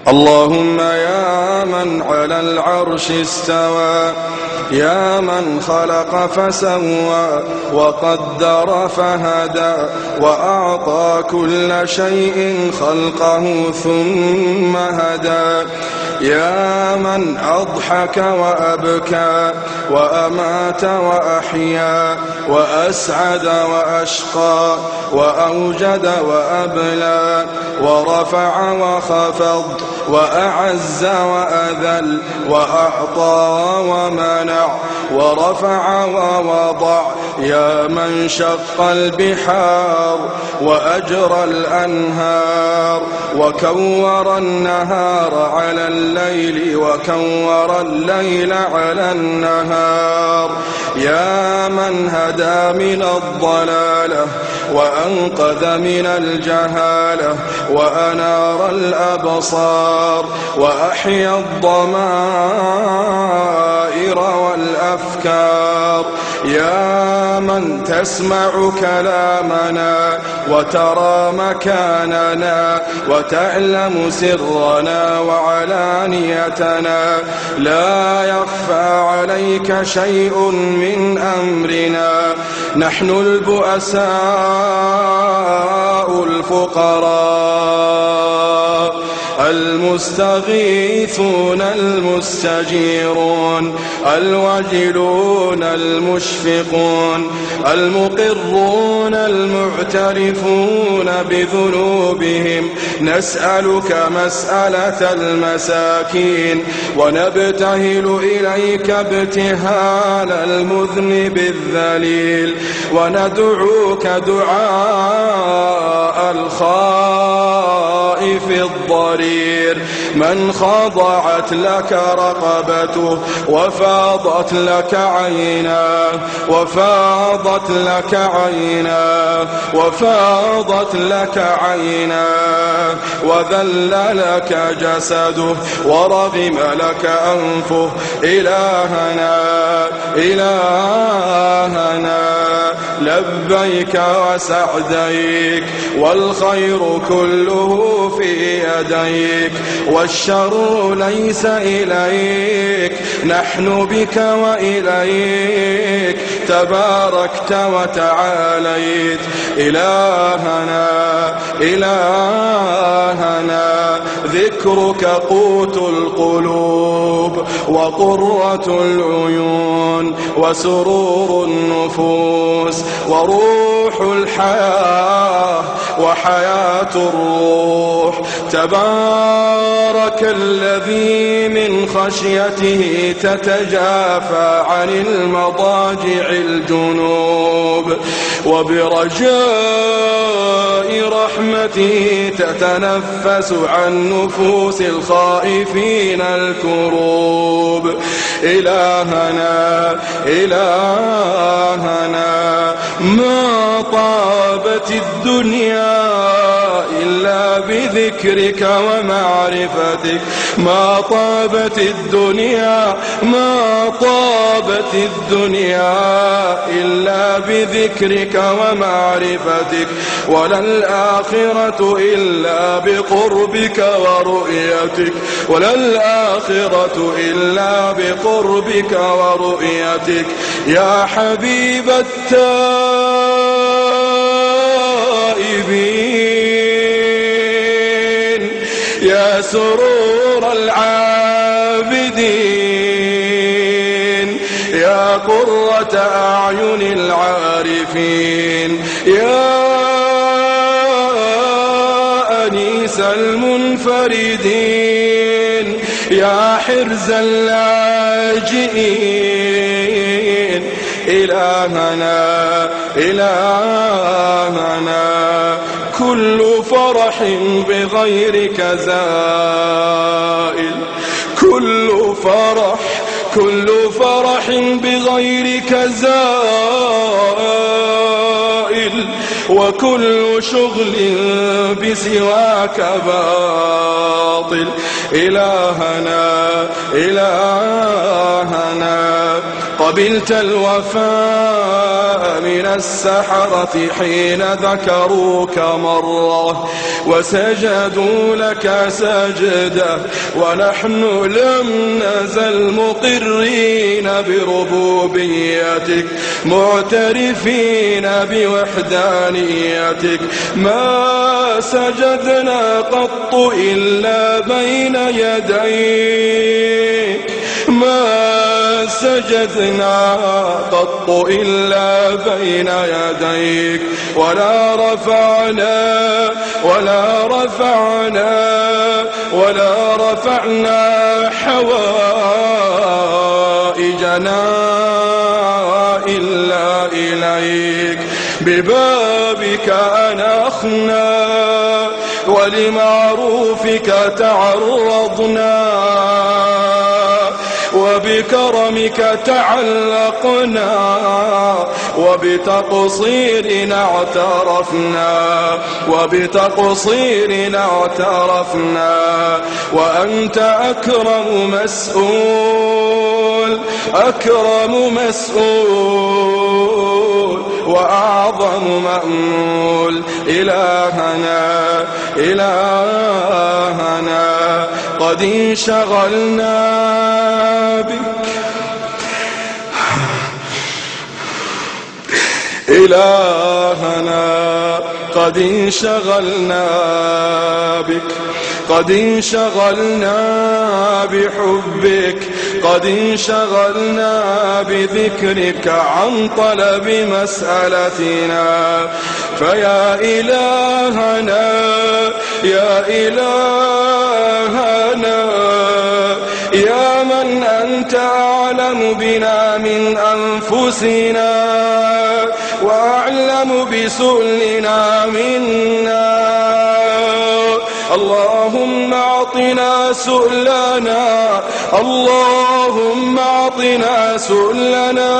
اللهم يا من على العرش استوى، يا من خلق فسوى وقدر فهدى، وأعطى كل شيء خلقه ثم هدى، يا من أضحك وأبكى وأمات وأحيا وأسعد وأشقى وأوجد وأبلى ورفع وخفض وأعز وأذل وأعطى ومنع ورفع ووضع، يا من شق البحار وأجرى الأنهار وكور النهار على الليل وكور الليل على النهار، يا من هدى من الضلالة وأنقذ من الجهالة وأنار الأبصار وأحيا الضمائر والأفكار، يا من تسمع كلامنا وترى مكاننا وتعلم سرنا وعلانيتنا، لا يخفى عليك شيء من أمرنا، نحن البؤساء الفقراء المستغيثون المستجيرون الوجلون المشفقون المقرون المعترفون بذنوبهم، نسألك مسألة المساكين ونبتهل إليك ابتهال المذنب الذليل، وندعوك دعاء الخائف الضرير من خضعت لك رقبته وفاضت لك عيناه وفاضت لك عيناه وفاضت لك عيناه وذل لك جسده ورغم لك أنفه، إلهنا إلهنا لبيك وسعديك، والخير كله في يديك والشر ليس إليك، نحن بك وإليك تباركت وتعاليت، إلهنا إلهنا ذكرك قوت القلوب وقرة العيون وسرور النفوس وروح الحياة وحياة الروح، تبارك الذي من خشيته تتجافى عن المضاجع الجنوب، وبرجاء رحمته تتنفس عن نفوس الخائفين الكروب، إلهنا إلهنا ما طابت الدنيا إلا بذكرك ومعرفتك، ما طابت الدنيا ما طابت الدنيا إلا بذكرك ومعرفتك، ولا الآخرة إلا بقربك ورؤيتك، ولا الآخرة إلا بقربك ورؤيتك، يا حبيب التائبين، يا سرور العابدين، يا قرة أعين العارفين، يا أنيس المنفردين، يا حرز اللاجئين، إلهنا إلهنا كل فرح بغيرك زائل، كل فرح بغيرك زائل، وكل شغل بسواك باطل، إلهنا إلهنا قبلت الوفاء من السحرة حين ذكروك مرة وسجدوا لك سجدة، ونحن لم نزل مقرين بربوبيتك معترفين بوحدانيتك. ما سجدنا قط إلا بين يديك، ما سجدنا قط إلا بين يديك، ولا رفعنا حوائجنا إلا إليك. ببابك أنخنا ولمعروفك تعرضنا، وبكرمك تعلقنا، وبتقصيرنا اعترفنا، وأنت أكرم مسؤول وأعظم مأمول. إلهنا قد انشغلنا بك، إلهنا قد انشغلنا بك، قد انشغلنا بحبك، قد انشغلنا بذكرك عن طلب مسألتنا. فيا إلهنا يا إلهنا يا من أنت أعلم بنا من أنفسنا وأعلم بسؤلنا منا، اللهم أعطنا سؤلنا، اللهم أعطنا سؤلنا،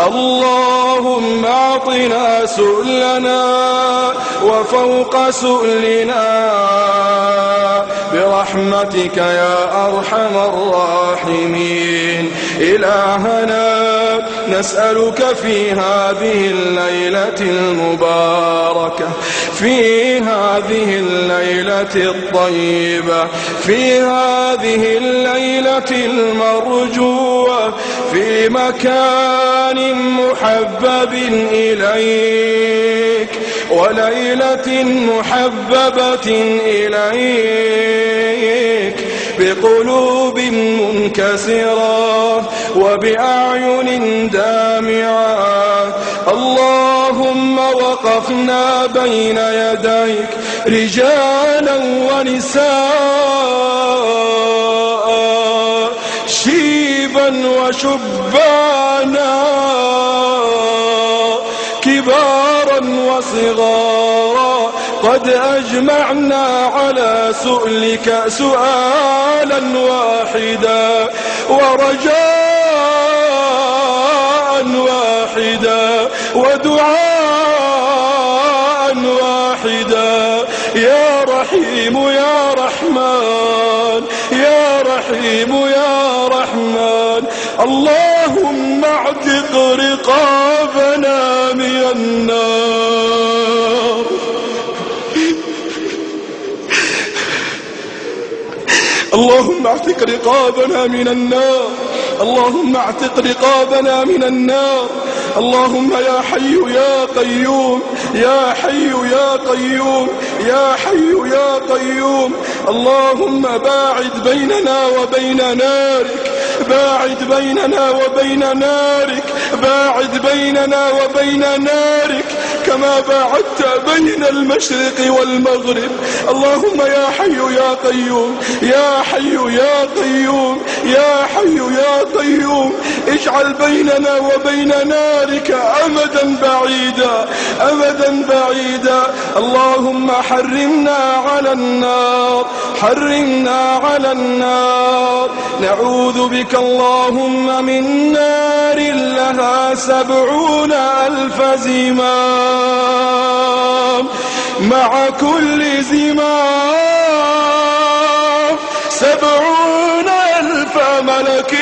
اللهم أعطنا سؤلنا وفوق سؤلنا برحمتك يا أرحم الراحمين. إلهنا نسألك في هذه الليلة المباركة، في هذه الليلة الطيبة، في هذه الليلة المرجوة، في مكان محبب إليك وليلة محببة إليك، بقلوب منكسرة وبأعين دامعة. اللهم وقفنا بين يديك رجالا ونساء، شيبا وشبانا، كبارا وصغارا، قد أجمعنا على سؤلك سؤالا واحدا ورجاء واحدا ودعاء واحدا. يا رحيم يا رحمن، يا رحيم يا رحمن، اللهم اعتق رقابنا من النار، اللهم اعتق رقابنا من النار، اللهم اعتق رقابنا من النار. اللهم يا حي يا قيوم، يا حي يا قيوم، يا حي يا قيوم، اللهم باعد بيننا وبين نارك، باعد بيننا وبين نارك، باعد بيننا وبين نارك كما باعدت بين المشرق والمغرب. اللهم يا حي يا قيوم، يا حي يا قيوم، يا حي يا قيوم، اجعل بيننا وبين نارك أمدا بعيدا، أمدا بعيدا. اللهم حرمنا على النار، حرمنا على النار. نعوذ بك اللهم من نار لها 70,000 زمام، مع كل زمام 70,000 ملك